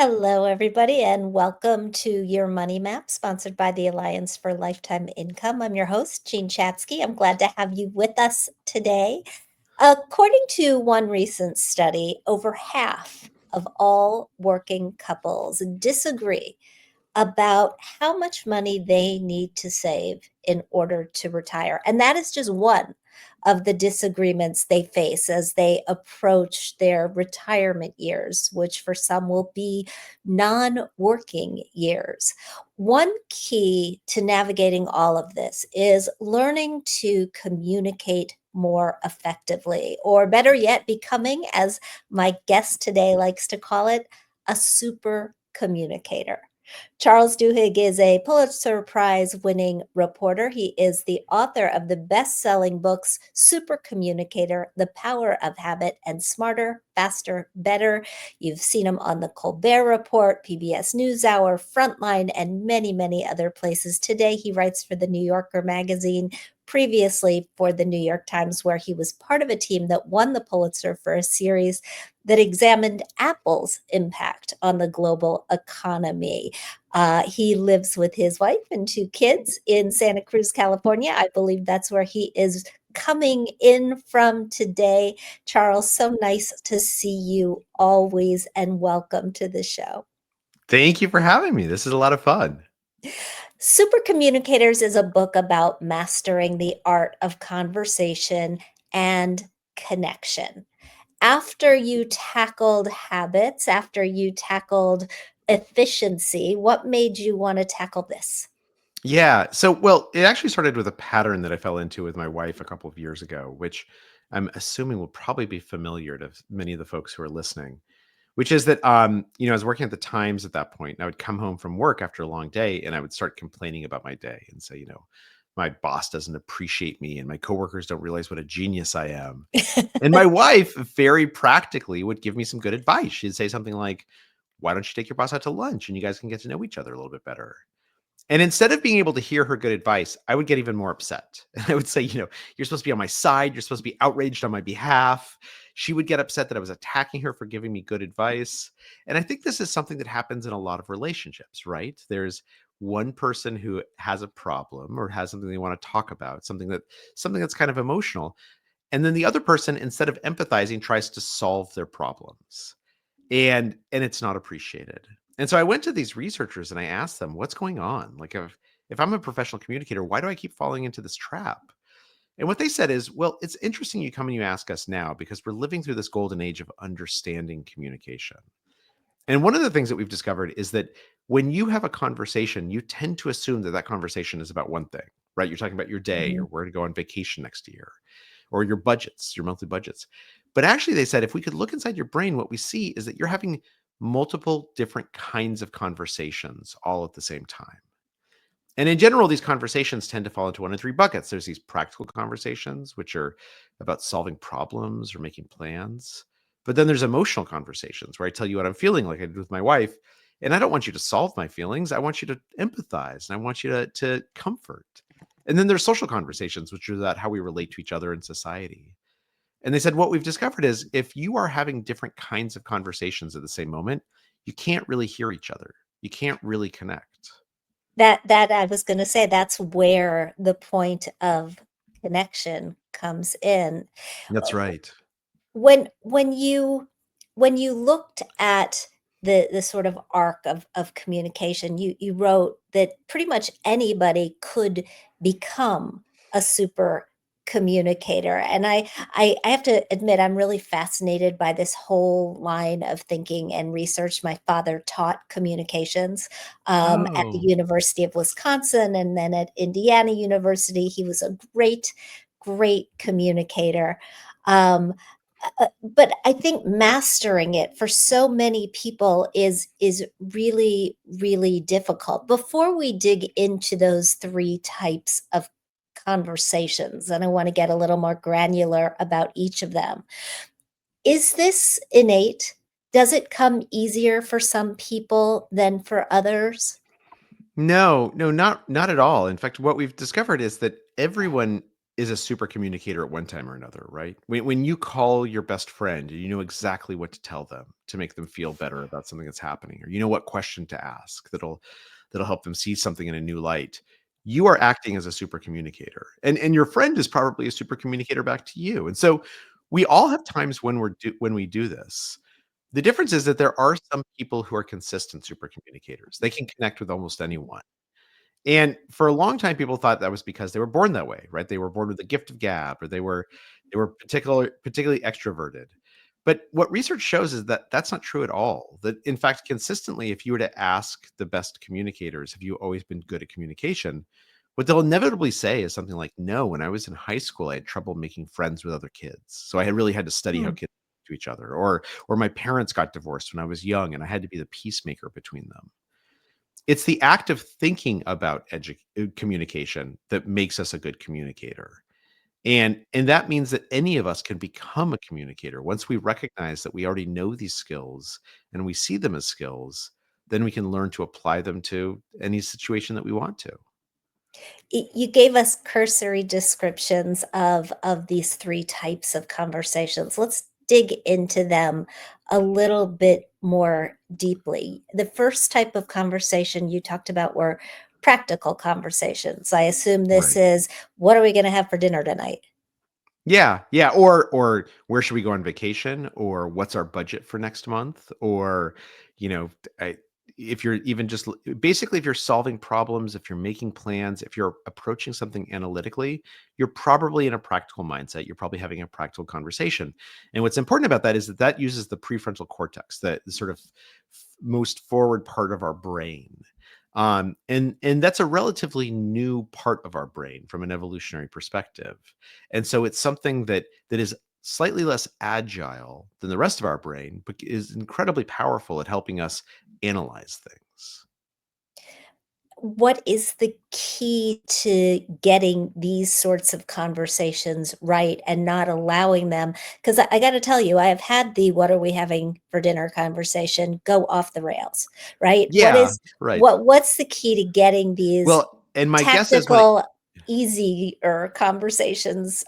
Hello, everybody, and welcome to Your Money Map, sponsored by the Alliance for Lifetime Income. I'm your host, Jean Chatzky. I'm glad to have you with us today. According to one recent study, over half of all working couples disagree about how much money they need to save in order to retire. And that is just one of the disagreements they face as they approach their retirement years, which for some will be non working years. One key to navigating all of this is learning to communicate more effectively, or better yet, becoming, as my guest today likes to call it, a super communicator. Charles Duhigg is a Pulitzer Prize winning reporter. He is the author of the best selling books Super Communicator, The Power of Habit, and Smarter, Faster, Better. You've seen him on The Colbert Report, PBS NewsHour, Frontline, and many, many other places. Today, he writes for the New Yorker magazine, previously for the New York Times, where he was part of a team that won the Pulitzer for a series that examined Apple's impact on the global economy. He lives with his wife and two kids in Santa Cruz, California. I believe that's where he is coming in from today. Charles, so nice to see you always, and welcome to the show. Thank you for having me. This is a lot of fun. Super Communicators is a book about mastering the art of conversation and connection. After you tackled habits, after you tackled efficiency, what made you want to tackle this? Well, it actually started with a pattern that I fell into with my wife a couple of years ago, which I'm assuming will probably be familiar to many of the folks who are listening, which is that, I was working at the Times at that point, and I would come home from work after a long day and I would start complaining about my day and say, my boss doesn't appreciate me and my coworkers don't realize what a genius I am. And my wife very practically would give me some good advice. She'd say something like, why don't you take your boss out to lunch and you guys can get to know each other a little bit better? And instead of being able to hear her good advice, I would get even more upset. And I would say, you're supposed to be on my side. You're supposed to be outraged on my behalf. She would get upset that I was attacking her for giving me good advice. And I think this is something that happens in a lot of relationships, right? There's one person who has a problem or has something they want to talk about, something that's kind of emotional. And then the other person, instead of empathizing, tries to solve their problems. And it's not appreciated. And so I went to these researchers and I asked them, what's going on? Like if I'm a professional communicator, why do I keep falling into this trap? And what they said is, well, it's interesting you come and you ask us now because we're living through this golden age of understanding communication. And one of the things that we've discovered is that when you have a conversation, you tend to assume that that conversation is about one thing, right? You're talking about your day or Mhm. where to go on vacation next year or your budgets, your monthly budgets. But actually, they said if we could look inside your brain, what we see is that you're having multiple different kinds of conversations all at the same time. And in general, these conversations tend to fall into one of three buckets. There's these practical conversations, which are about solving problems or making plans. But then there's emotional conversations where I tell you what I'm feeling, like I did with my wife. And I don't want you to solve my feelings. I want you to empathize and I want you to comfort. And then there's social conversations, which are about how we relate to each other in society. And they said, what we've discovered is if you are having different kinds of conversations at the same moment, you can't really hear each other. You can't really connect. That I was gonna say, that's where the point of connection comes in. That's right. When you looked at the sort of arc of communication, you wrote that pretty much anybody could become a super communicator. And I have to admit, I'm really fascinated by this whole line of thinking and research. My father taught communications at the Oh, University of Wisconsin and then at Indiana University. He was a great, great communicator. Um, but I think mastering it for so many people is really, really difficult. Before we dig into those three types of conversations, and I want to get a little more granular about each of them, is this innate? Does it come easier for some people than for others? no, not at all. In fact, what we've discovered is that everyone is a super communicator at one time or another, right? When you call your best friend, you know exactly what to tell them to make them feel better about something that's happening, or you know what question to ask that'll help them see something in a new light. You are acting as a super communicator, and your friend is probably a super communicator back to you. And so we all have times when we do this. The difference is that there are some people who are consistent super communicators. They can connect with almost anyone. And for a long time, people thought that was because they were born that way, right? They were born with the gift of gab, or they were particularly extroverted. But what research shows is that that's not true at all. That in fact, consistently, if you were to ask the best communicators, have you always been good at communication? What they'll inevitably say is something like, "No, when I was in high school, I had trouble making friends with other kids, so I had really had to study how Hmm. kids talk to each other." Or my parents got divorced when I was young, and I had to be the peacemaker between them. It's the act of thinking about communication that makes us a good communicator. And that means that any of us can become a communicator. Once we recognize that we already know these skills and we see them as skills, then we can learn to apply them to any situation that we want to. You gave us cursory descriptions of these 3 types of conversations. Let's dig into them a little bit more deeply. The first type of conversation you talked about were practical conversations. I assume this Right. is, "What are we gonna have for dinner tonight?" Yeah, yeah, or where should we go on vacation, or what's our budget for next month, or, you know, I if you're even just basically, if you're solving problems, if you're making plans, if you're approaching something analytically, you're probably in a practical mindset, you're probably having a practical conversation. And what's important about that is that that uses the prefrontal cortex, the sort of most forward part of our brain. And that's a relatively new part of our brain from an evolutionary perspective. And so it's something that is slightly less agile than the rest of our brain, but is incredibly powerful at helping us analyze things. What is the key to getting these sorts of conversations right and not allowing them? Because I gotta tell you, I have had the "What are we having for dinner?" conversation go off the rails, right? Yeah, right. What's the key to getting these Well, and my guess is when it tactical, easier conversations,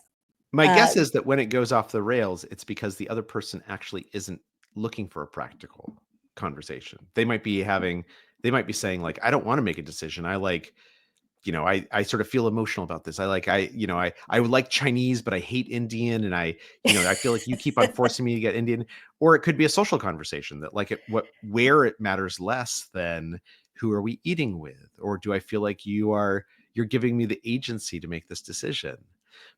my uh guess is that when it goes off the rails, it's because the other person actually isn't looking for a practical conversation. They might be saying like, I don't want to make a decision. I like, I sort of feel emotional about this. I would like Chinese, but I hate Indian, and I feel like you keep on forcing me to get Indian. Or it could be a social conversation that like where it matters less than who are we eating with, or do I feel like you're giving me the agency to make this decision.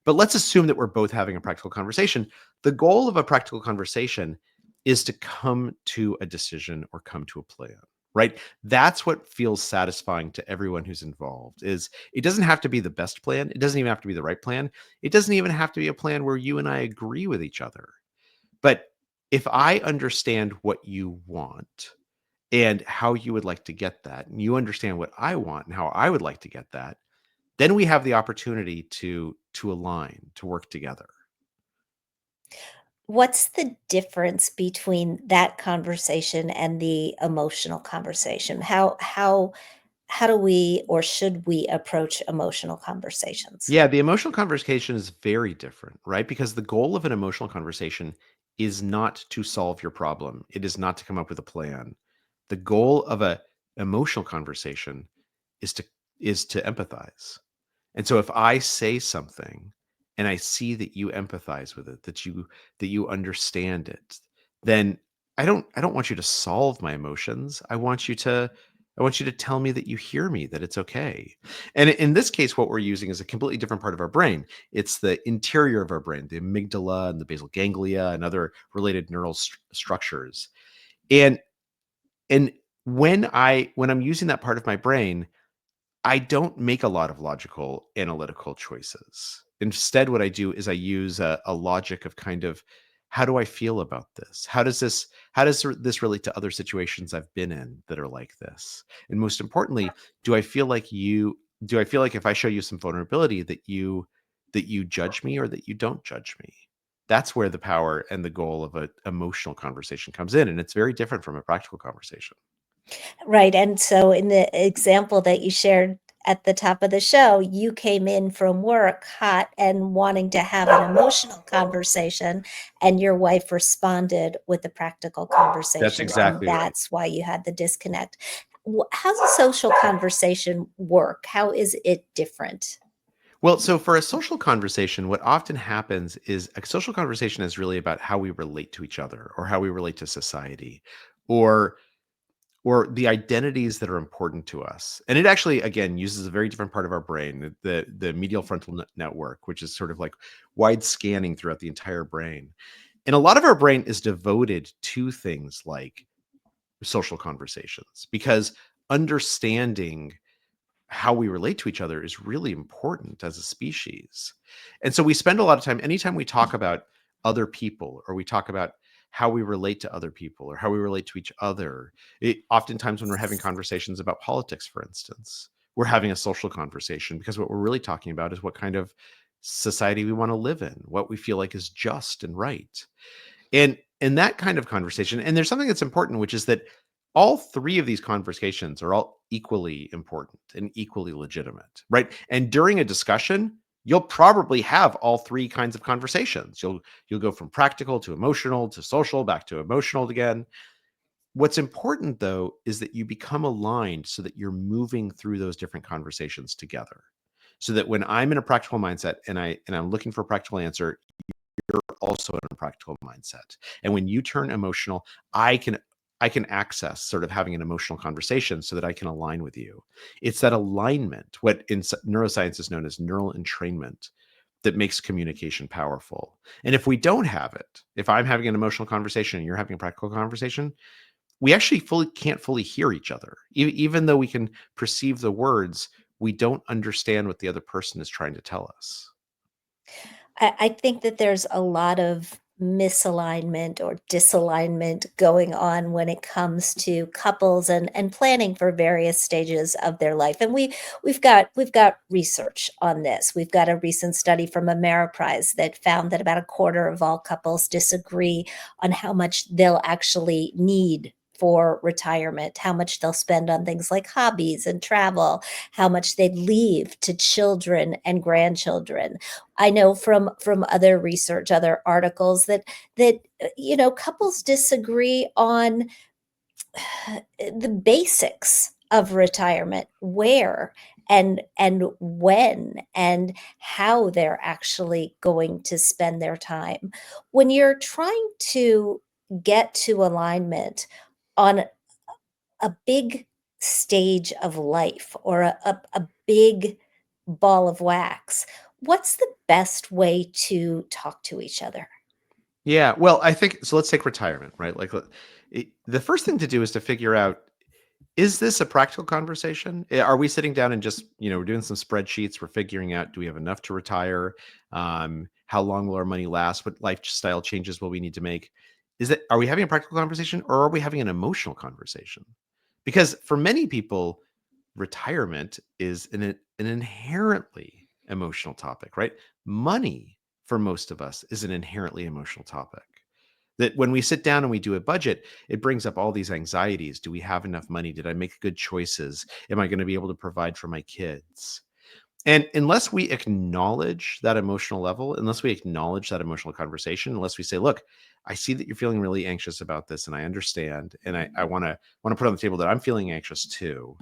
But let's assume that we're both having a practical conversation. The goal of a practical conversation is to come to a decision or come to a plan, right? That's what feels satisfying to everyone who's involved. Is it doesn't have to be the best plan. It doesn't even have to be the right plan. It doesn't even have to be a plan where you and I agree with each other. But if I understand what you want and how you would like to get that, and you understand what I want and how I would like to get that, then we have the opportunity to align, to work together. What's the difference between that conversation and the emotional conversation? How do we or should we approach emotional conversations? Yeah, the emotional conversation is very different, right? Because the goal of an emotional conversation is not to solve your problem. It is not to come up with a plan. The goal of a emotional conversation is to empathize. And so if I say something and I see that you empathize with it, that you understand it, then I don't want you to solve my emotions. I want you to tell me that you hear me, that it's okay. And in this case, what we're using is a completely different part of our brain. It's the interior of our brain, the amygdala and the basal ganglia and other related neural structures. And and when I'm using that part of my brain, I don't make a lot of logical, analytical choices. Instead, what I do is I use a logic of kind of, how do I feel about this? How does this relate to other situations I've been in that are like this? And most importantly, do I feel like if I show you some vulnerability that you judge me or that you don't judge me? That's where the power and the goal of an emotional conversation comes in, and it's very different from a practical conversation. Right, and so in the example that you shared, at the top of the show, you came in from work hot and wanting to have an emotional conversation, and your wife responded with a practical That's conversation, and exactly right. that's why you had the disconnect. How's a social conversation work? How is it different? Well, so for a social conversation, what often happens is a social conversation is really about how we relate to each other or how we relate to society or or the identities that are important to us. And it actually again uses a very different part of our brain, the medial frontal network, which is sort of like wide scanning throughout the entire brain. And a lot of our brain is devoted to things like social conversations because understanding how we relate to each other is really important as a species. And so we spend a lot of time, anytime we talk about other people or we talk about how we relate to other people or how we relate to each other, oftentimes when we're having conversations about politics, for instance, we're having a social conversation because what we're really talking about is what kind of society we want to live in, what we feel like is just and right. And in that kind of conversation, and there's something that's important, which is that all three of these conversations are all equally important and equally legitimate, right? And during a discussion, you'll probably have all three kinds of conversations. You'll go from practical to emotional to social back to emotional again. What's important though is that you become aligned so that you're moving through those different conversations together. So that when I'm in a practical mindset and I'm looking for a practical answer, you're also in a practical mindset. And when you turn emotional, I can I can access sort of having an emotional conversation so that I can align with you. It's that alignment, what in neuroscience is known as neural entrainment, that makes communication powerful. And if we don't have it, if I'm having an emotional conversation and you're having a practical conversation, we actually fully can't fully hear each other. Even though we can perceive the words, we don't understand what the other person is trying to tell us. I think that there's a lot of misalignment or disalignment going on when it comes to couples and planning for various stages of their life. And we've got research on this. We've got a recent study from Ameriprise that found that about a quarter of all couples disagree on how much they'll actually need for retirement, how much they'll spend on things like hobbies and travel, how much they leave to children and grandchildren. I know from other research, other articles that couples disagree on the basics of retirement, where and when and how they're actually going to spend their time. When you're trying to get to alignment on a big stage of life or a big ball of wax, what's the best way to talk to each other? Yeah, well, I think so. Let's take retirement, right? Like, the first thing to do is to figure out, is this a practical conversation? Are we sitting down and just, we're doing some spreadsheets, we're figuring out, do we have enough to retire? How long will our money last? What lifestyle changes will we need to make? Are we having a practical conversation or are we having an emotional conversation? Because for many people, retirement is an inherently emotional topic, right? Money for most of us is an inherently emotional topic. That when we sit down and we do a budget, it brings up all these anxieties. Do we have enough money? Did I make good choices? Am I going to be able to provide for my kids? And unless we acknowledge that emotional level, unless we acknowledge that emotional conversation, unless we say, look, I see that you're feeling really anxious about this and I understand. And I want to put on the table that I'm feeling anxious too.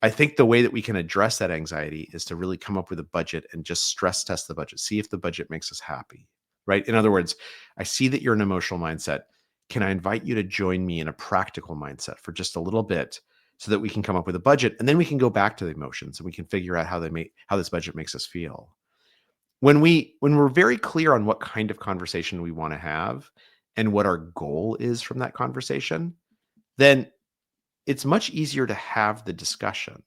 I think the way that we can address that anxiety is to really come up with a budget and just stress test the budget, see if the budget makes us happy, right? In other words, I see that you're an emotional mindset. Can I invite you to join me in a practical mindset for just a little bit so that we can come up with a budget and then we can go back to the emotions and we can figure out how this budget makes us feel. When we're very clear on what kind of conversation we want to have and what our goal is from that conversation, then it's much easier to have the discussion.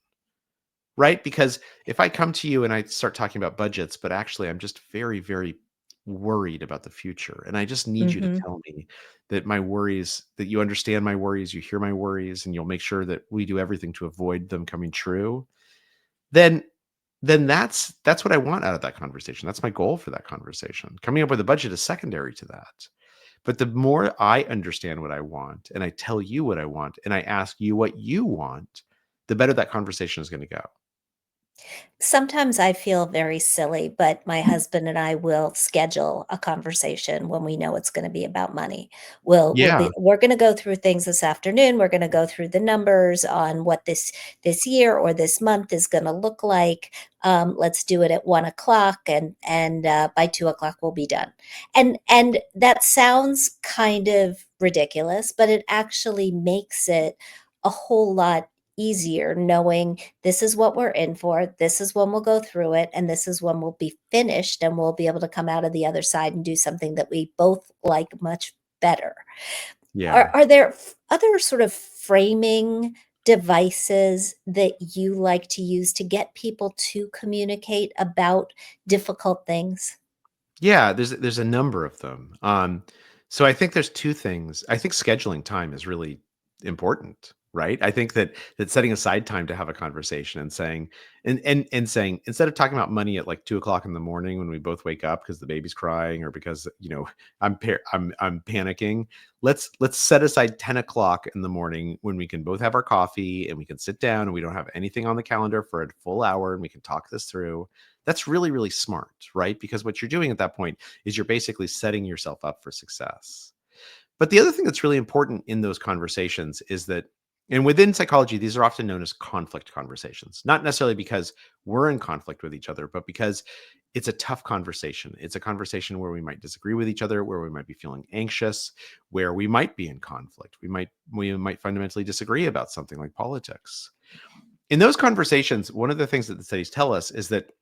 Right? Because if I come to you and I start talking about budgets, but actually I'm just very, very worried about the future, and I just need you to Mhm. tell me that my worries, that you understand my worries, you hear my worries, and you'll make sure that we do everything to avoid them coming true, then that's what I want out of that conversation. That's my goal for that conversation. Coming up with a budget is secondary to that. But the more I understand what I want and I tell you what I want and I ask you what you want, the better that conversation is going to go. Sometimes I feel very silly, but my husband and I will schedule a conversation when we know it's gonna be about money. We'll Yeah, be we're gonna go through things this afternoon, we're gonna go through the numbers on what this year or this month is gonna look like. Let's do it at 1 o'clock, and by 2 o'clock we'll be done. And that sounds kind of ridiculous, but it actually makes it a whole lot easier knowing this is what we're in for, this is when we'll go through it, and this is when we'll be finished, and we'll be able to come out of the other side and do something that we both like much better. yeah. Are there other sort of framing devices that you like to use to get people to communicate about difficult things? Yeah, there's a number of them. So I think there's 2 things. I think scheduling time is really important, right? I think that setting aside time to have a conversation and saying and saying instead of talking about money at like 2 o'clock in the morning when we both wake up because the baby's crying or because I'm panicking. Let's set aside 10 o'clock in the morning when we can both have our coffee and we can sit down and we don't have anything on the calendar for a full hour and we can talk this through. That's really, really smart, right? Because what you're doing at that point is you're basically setting yourself up for success. But the other thing that's really important in those conversations is that, and within psychology, these are often known as conflict conversations, not necessarily because we're in conflict with each other, but because it's a tough conversation. It's a conversation where we might disagree with each other, where we might be feeling anxious, where we might be in conflict. We might fundamentally disagree about something like politics. In those conversations, one of the things that the studies tell us is that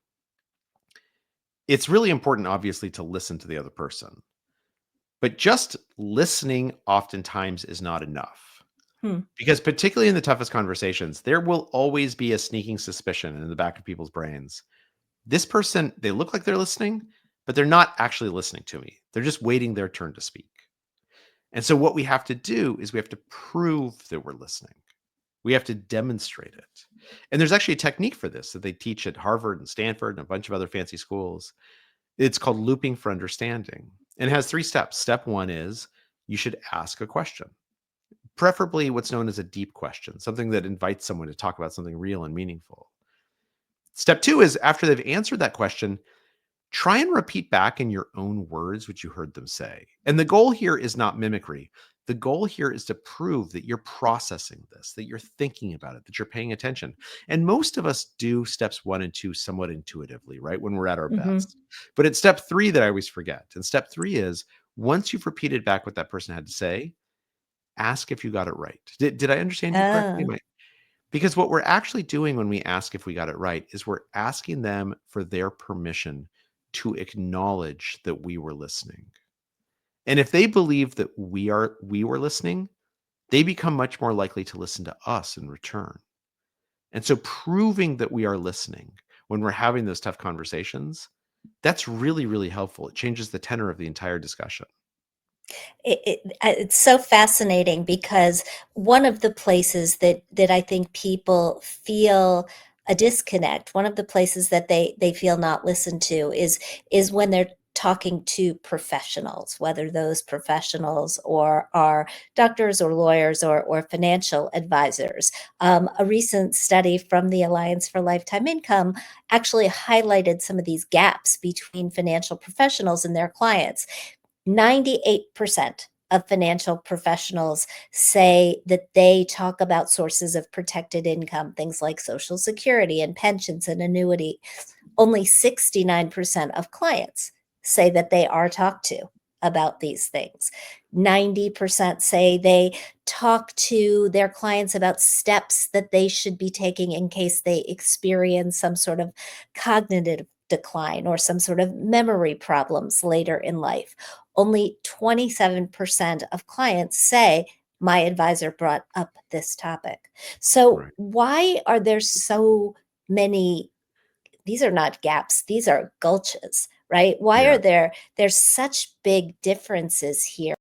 it's really important, obviously, to listen to the other person, but just listening oftentimes is not enough. Hmm. Because, particularly in the toughest conversations, there will always be a sneaking suspicion in the back of people's brains. This person, they look like they're listening, but they're not actually listening to me. They're just waiting their turn to speak. And so, what we have to do is we have to prove that we're listening. We have to demonstrate it. And there's actually a technique for this that they teach at Harvard and Stanford and a bunch of other fancy schools. It's called looping for understanding and it has 3 steps. Step 1 is you should ask a question, preferably what's known as a deep question, something that invites someone to talk about something real and meaningful. Step 2 is after they've answered that question, try and repeat back in your own words what you heard them say. And the goal here is not mimicry. The goal here is to prove that you're processing this, that you're thinking about it, that you're paying attention. And most of us do steps 1 and 2 somewhat intuitively, right? When we're at our Mhm. best. But it's step 3 that I always forget. And step 3 is once you've repeated back what that person had to say, ask if you got it right. Did I understand you correctly? Ah. Because what we're actually doing when we ask if we got it right is we're asking them for their permission to acknowledge that we were listening. And if they believe that we were listening, they become much more likely to listen to us in return. And so proving that we are listening when we're having those tough conversations, that's really, really helpful. It changes the tenor of the entire discussion. It's so fascinating because one of the places that I think people feel a disconnect, one of the places that they feel not listened to is when they're talking to professionals, whether those professionals or are doctors or lawyers or financial advisors. A recent study from the Alliance for Lifetime Income actually highlighted some of these gaps between financial professionals and their clients. 98% of financial professionals say that they talk about sources of protected income, things like Social Security and pensions and annuity. Only 69% of clients say that they are talked to about these things. 90% say they talk to their clients about steps that they should be taking in case they experience some sort of cognitive decline or some sort of memory problems later in life. Only 27% of clients say, my advisor brought up this topic. So, Right. why are there so many? These are not gaps, these are gulches, right? Why Yeah. are there's such big differences here?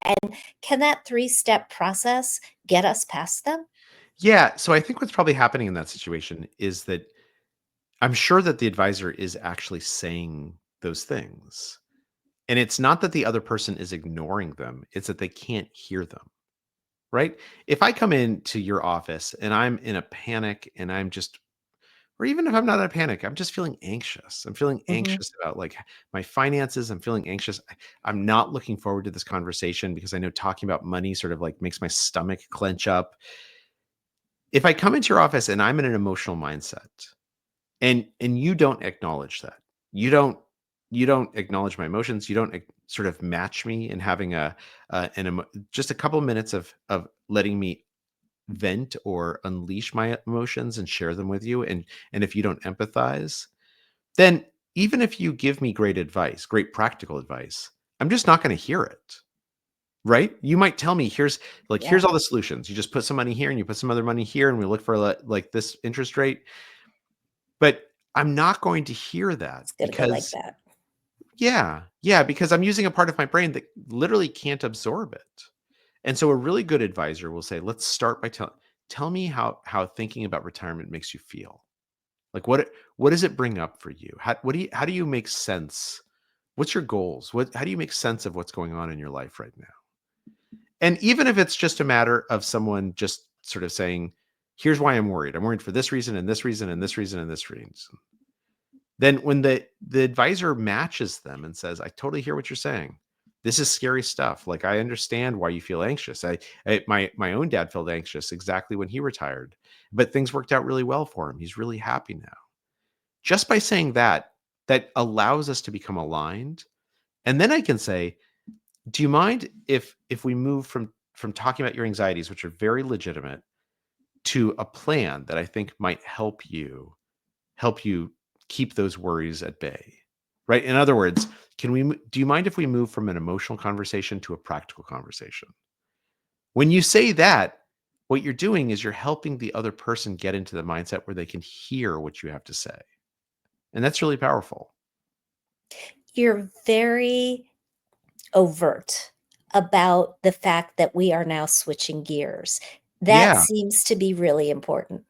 And can that three-step process get us past them? Yeah. So I think what's probably happening in that situation is that I'm sure that the advisor is actually saying those things. And it's not that the other person is ignoring them, it's that they can't hear them, right? If I come into your office and I'm in a panic and I'm just or even if I'm not in a panic, I'm just feeling anxious. I'm feeling Mhm. anxious about like my finances. I'm feeling anxious. I'm not looking forward to this conversation because I know talking about money sort of like makes my stomach clench up. If I come into your office and I'm in an emotional mindset and you don't acknowledge that, you don't you don't acknowledge my emotions, you don't sort of match me in having just a couple minutes of letting me vent or unleash my emotions and share them with you, and if you don't empathize, then even if you give me great advice, great practical advice, I'm just not going to hear it. Right? You might tell me, here's Yeah, all the solutions. You just put some money here and you put some other money here and we look for like this interest rate. But I'm not going to hear that it's gonna go like because that. yeah, because I'm using a part of my brain that literally can't absorb it. And so a really good advisor will say, let's start by tell me how thinking about retirement makes you feel. Like what does it bring up for you? How do you make sense? What's your goals? How do you make sense of what's going on in your life right now? And even if it's just a matter of someone just sort of saying, here's why I'm worried. I'm worried for this reason and this reason and this reason and this reason. Then when the advisor matches them and says, I totally hear what you're saying. This is scary stuff. Like I understand why you feel anxious. My own dad felt anxious exactly when he retired, but things worked out really well for him. He's really happy now. Just by saying that, that allows us to become aligned. And then I can say, do you mind if we move from talking about your anxieties, which are very legitimate, to a plan that I think might help you keep those worries at bay? Right? In other words, do you mind if we move from an emotional conversation to a practical conversation? When you say that, what you're doing is you're helping the other person get into the mindset where they can hear what you have to say. And that's really powerful. You're very overt about the fact that we are now switching gears. That Yeah. seems to be really important.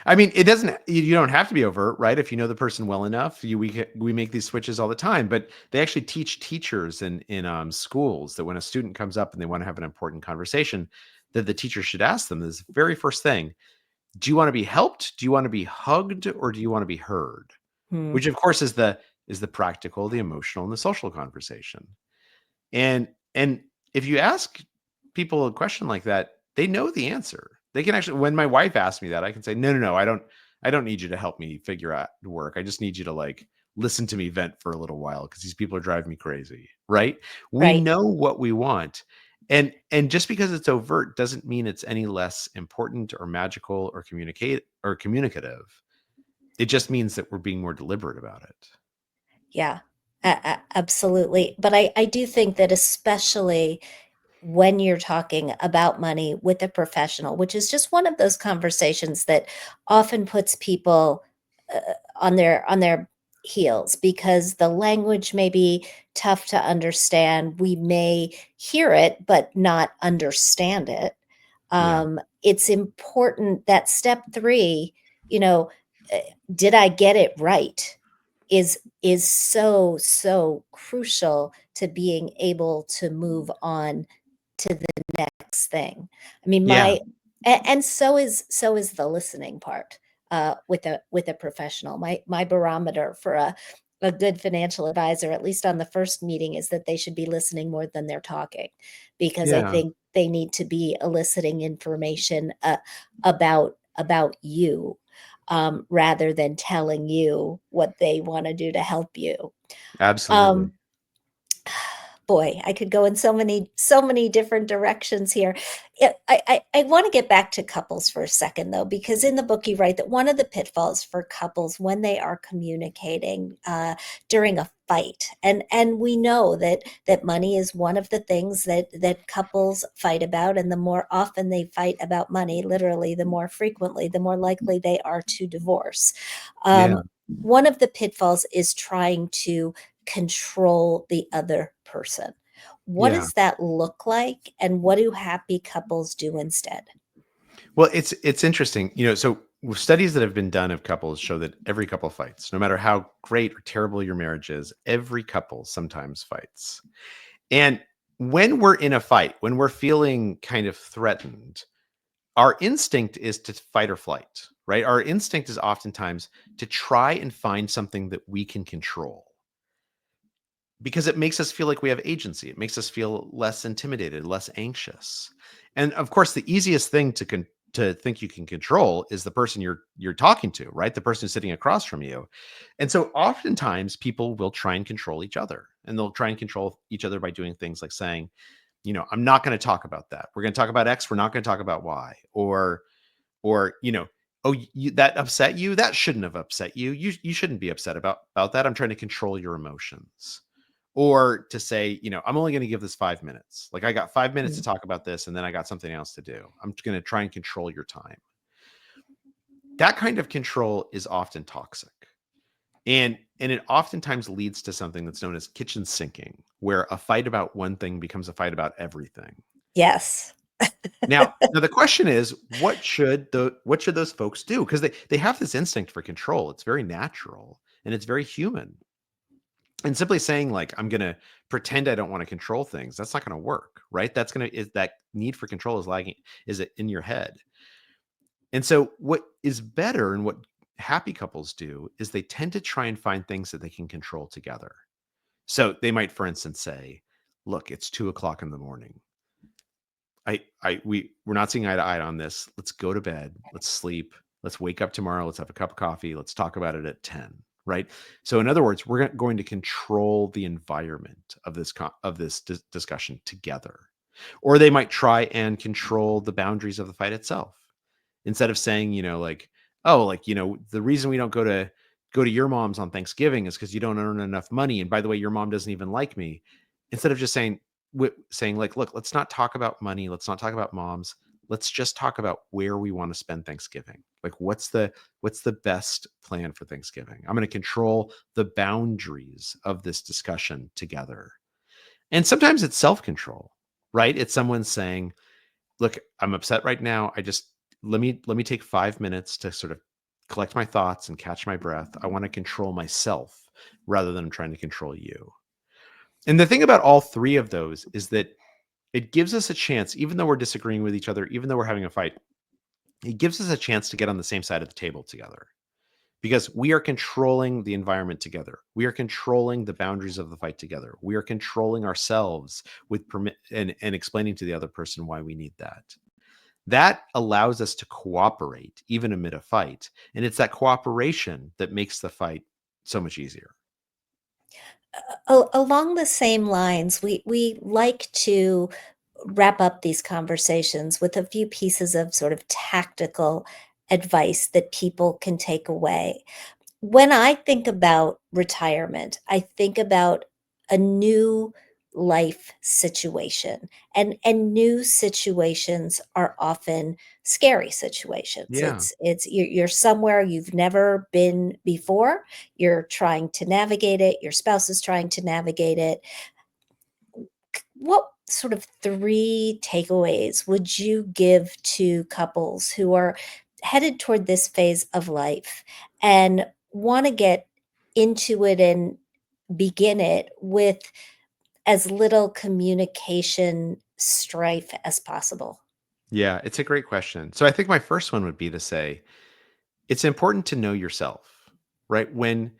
I mean, it doesn't you don't have to be overt, right? If you know the person well enough, we make these switches all the time, but they actually teach teachers in schools that when a student comes up and they want to have an important conversation, that the teacher should ask them this very first thing, do you want to be helped? Do you want to be hugged or do you want to be heard? Hmm, Which of course is the practical, the emotional, and the social conversation. And if you ask people a question like that, they know the answer. They can actually when my wife asks me that, I can say, "No, no, no, I don't need you to help me figure out work. I just need you to like listen to me vent for a little while because these people are driving me crazy." Right? We right. know what we want. And just because it's overt doesn't mean it's any less important or magical or communicative. It just means that we're being more deliberate about it. Yeah, absolutely. But I do think that especially when you're talking about money with a professional, which is just one of those conversations that often puts people uh, on their heels because the language may be tough to understand. We may hear it but not understand it. Yeah. It's important that step 3, you know, uh, did I get it right? Is so crucial to being able to move on to the next thing. I mean, Yeah. and so is the listening part, with a professional. My barometer for a good financial advisor, at least on the first meeting, is that they should be listening more than they're talking, because I Yeah. think they need to be eliciting information, about you, rather than telling you what they wanna do to help you. Absolutely. Um, Boy, I could go in so many different directions here. I wanna get back to couples for a second, though, because in the book, you write that one of the pitfalls for couples when they are communicating, during a fight, and we know that money is one of the things that couples fight about, and the more often they fight about money, literally, the more frequently, the more likely they are to divorce. Yeah. One of the pitfalls is trying to control the other person. What Yeah. does that look like, and what do happy couples do instead? Well, it's interesting. So studies that have been done of couples show that every couple fights, no matter how great or terrible your marriage is, every couple sometimes fights. And when we're in a fight, when we're feeling kind of threatened, our instinct is to fight or flight, right? Our instinct is oftentimes to try and find something that we can control because it makes us feel like we have agency. It makes us feel less intimidated, less anxious. And of course, the easiest thing to think you can control is the person you're talking to, right? The person who's sitting across from you. And so oftentimes people will try and control each other, and they'll try and control each other by doing things like saying, I'm not going to talk about that. We're going to talk about X. We're not going to talk about Y. Or oh, that upset you. That shouldn't have upset you. You shouldn't be upset about that. I'm trying to control your emotions. Or to say, I'm only going to give this 5 minutes. Like I got 5 minutes to Mm. talk about this, and then I got something else to do. I'm going to try and control your time. That kind of control is often toxic. And it oftentimes leads to something that's known as kitchen sinking, where a fight about one thing becomes a fight about everything. Yes. Now the question is, what should those folks do? Because they have this instinct for control. It's very natural and it's very human. And simply saying like, I'm gonna pretend I don't want to control things, that's not gonna work, right? Is that need for control is lagging, is it in your head? And so what is better and what happy couples do is they tend to try and find things that they can control together. So they might, for instance, say, look, it's 2 o'clock in the morning. We're not seeing eye to eye on this. Let's go to bed. Let's sleep. Let's wake up tomorrow. Let's have a cup of coffee. Let's talk about it at 10. Right. So in other words, we're going to control the environment of this discussion together. Or they might try and control the boundaries of the fight itself. Instead of saying, like, oh, like, the reason we don't go to your mom's on Thanksgiving is because you don't earn enough money. And by the way, your mom doesn't even like me. Instead of just saying like, look, let's not talk about money. Let's not talk about moms. Let's just talk about where we want to spend Thanksgiving. Like what's the best plan for Thanksgiving? I'm going to control the boundaries of this discussion together. And sometimes it's self-control, right? It's someone saying, look, I'm upset right now. Let me take 5 minutes to sort of collect my thoughts and catch my breath. I want to control myself rather than trying to control you. And the thing about all three of those is that it gives us a chance, even though we're disagreeing with each other, even though we're having a fight, it gives us a chance to get on the same side of the table together because we are controlling the environment together. We are controlling the boundaries of the fight together. We are controlling ourselves with permit and explaining to the other person why we need that. That allows us to cooperate even amid a fight. And it's that cooperation that makes the fight so much easier. Along the same lines, we like to wrap up these conversations with a few pieces of sort of tactical advice that people can take away. When I think about retirement, I think about a new life situation, and new situations are often scary situations. Yeah. It's you're somewhere you've never been before, you're trying to navigate it, your spouse is trying to navigate it. What sort of 3 takeaways would you give to couples who are headed toward this phase of life and wanna get into it and begin it with as little communication strife as possible? Yeah. It's a great question. So I think my first one would be to say it's important to know yourself, right? When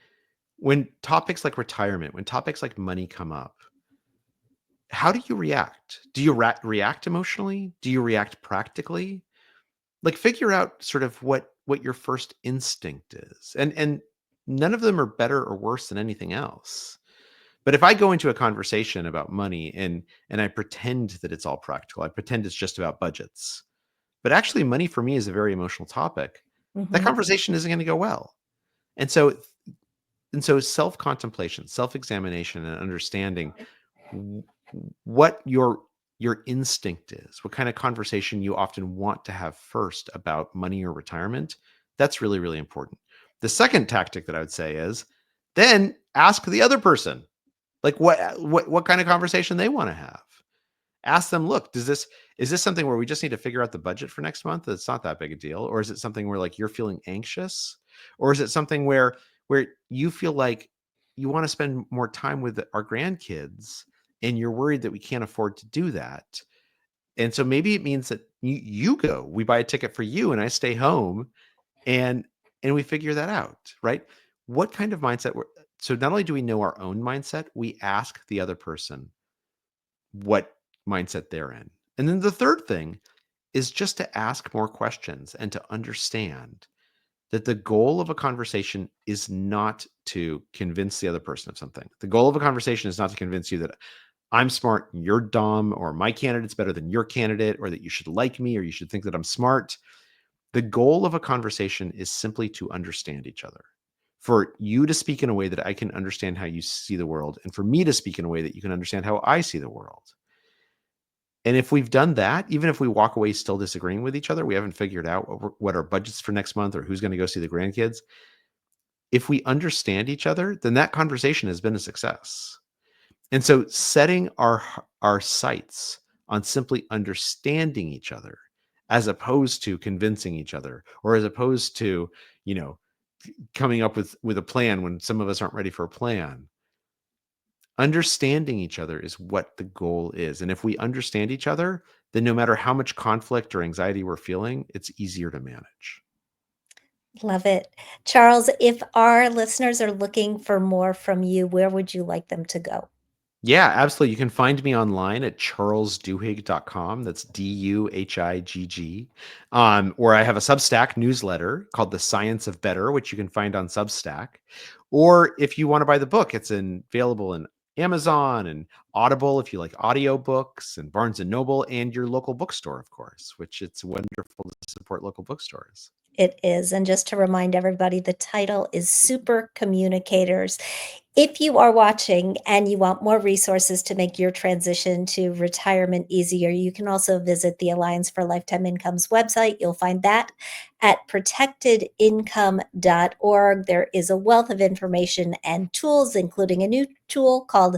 topics like retirement, when topics like money come up, how do you react? Do you react emotionally? Do you react practically? Like figure out sort of what your first instinct is. And none of them are better or worse than anything else. But if I go into a conversation about money and I pretend that it's all practical, I pretend it's just about budgets. But actually money for me is a very emotional topic. That Mhm. conversation isn't going to go well. And so self-contemplation, self-examination and understanding w- what your instinct is, what kind of conversation you often want to have first about money or retirement, that's really, really important. The second tactic that I would say is then ask the other person, like what kind of conversation they want to have. Ask them, look, is this something where we just need to figure out the budget for next month? It's not that big a deal. Or is it something where like you're feeling anxious? Or is it something where you feel like you want to spend more time with our grandkids and you're worried that we can't afford to do that? And so maybe it means that you go, we buy a ticket for you and I stay home and we figure that out, right? What kind of mindset we're so not only do we know our own mindset, we ask the other person what mindset they're in. And then the third thing is just to ask more questions and to understand that the goal of a conversation is not to convince the other person of something. The goal of a conversation is not to convince you that I'm smart, you're dumb, or my candidate's better than your candidate, or that you should like me, or you should think that I'm smart. The goal of a conversation is simply to understand each other. For you to speak in a way that I can understand how you see the world, and for me to speak in a way that you can understand how I see the world. And if we've done that, even if we walk away still disagreeing with each other, we haven't figured out what our budget's for next month or who's going to go see the grandkids. If we understand each other, then that conversation has been a success. And so setting our sights on simply understanding each other as opposed to convincing each other, or as opposed to, you know, coming up with a plan when some of us aren't ready for a plan. Understanding each other is what the goal is. And if we understand each other, then no matter how much conflict or anxiety we're feeling, it's easier to manage. Love it. Charles, if our listeners are looking for more from you, where would you like them to go? Yeah, absolutely. You can find me online at charlesduhigg.com. That's Duhigg. Or I have a Substack newsletter called The Science of Better, which you can find on Substack. Or if you want to buy the book, available in Amazon and Audible if you like audiobooks, and Barnes and Noble, and your local bookstore, of course, which it's wonderful to support local bookstores. It is. And just to remind everybody, the title is Super Communicators. If you are watching and you want more resources to make your transition to retirement easier, you can also visit the Alliance for Lifetime Income's website. You'll find that at protectedincome.org. There is a wealth of information and tools, including a new tool called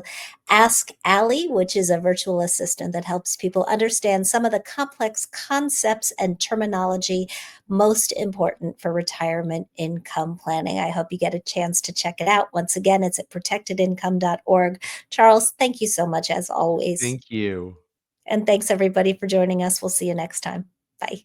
Ask Allie, which is a virtual assistant that helps people understand some of the complex concepts and terminology most important for retirement income planning. I hope you get a chance to check it out. Once again, it's at protectedincome.org. Charles, thank you so much as always. Thank you. And thanks everybody for joining us. We'll see you next time. Bye.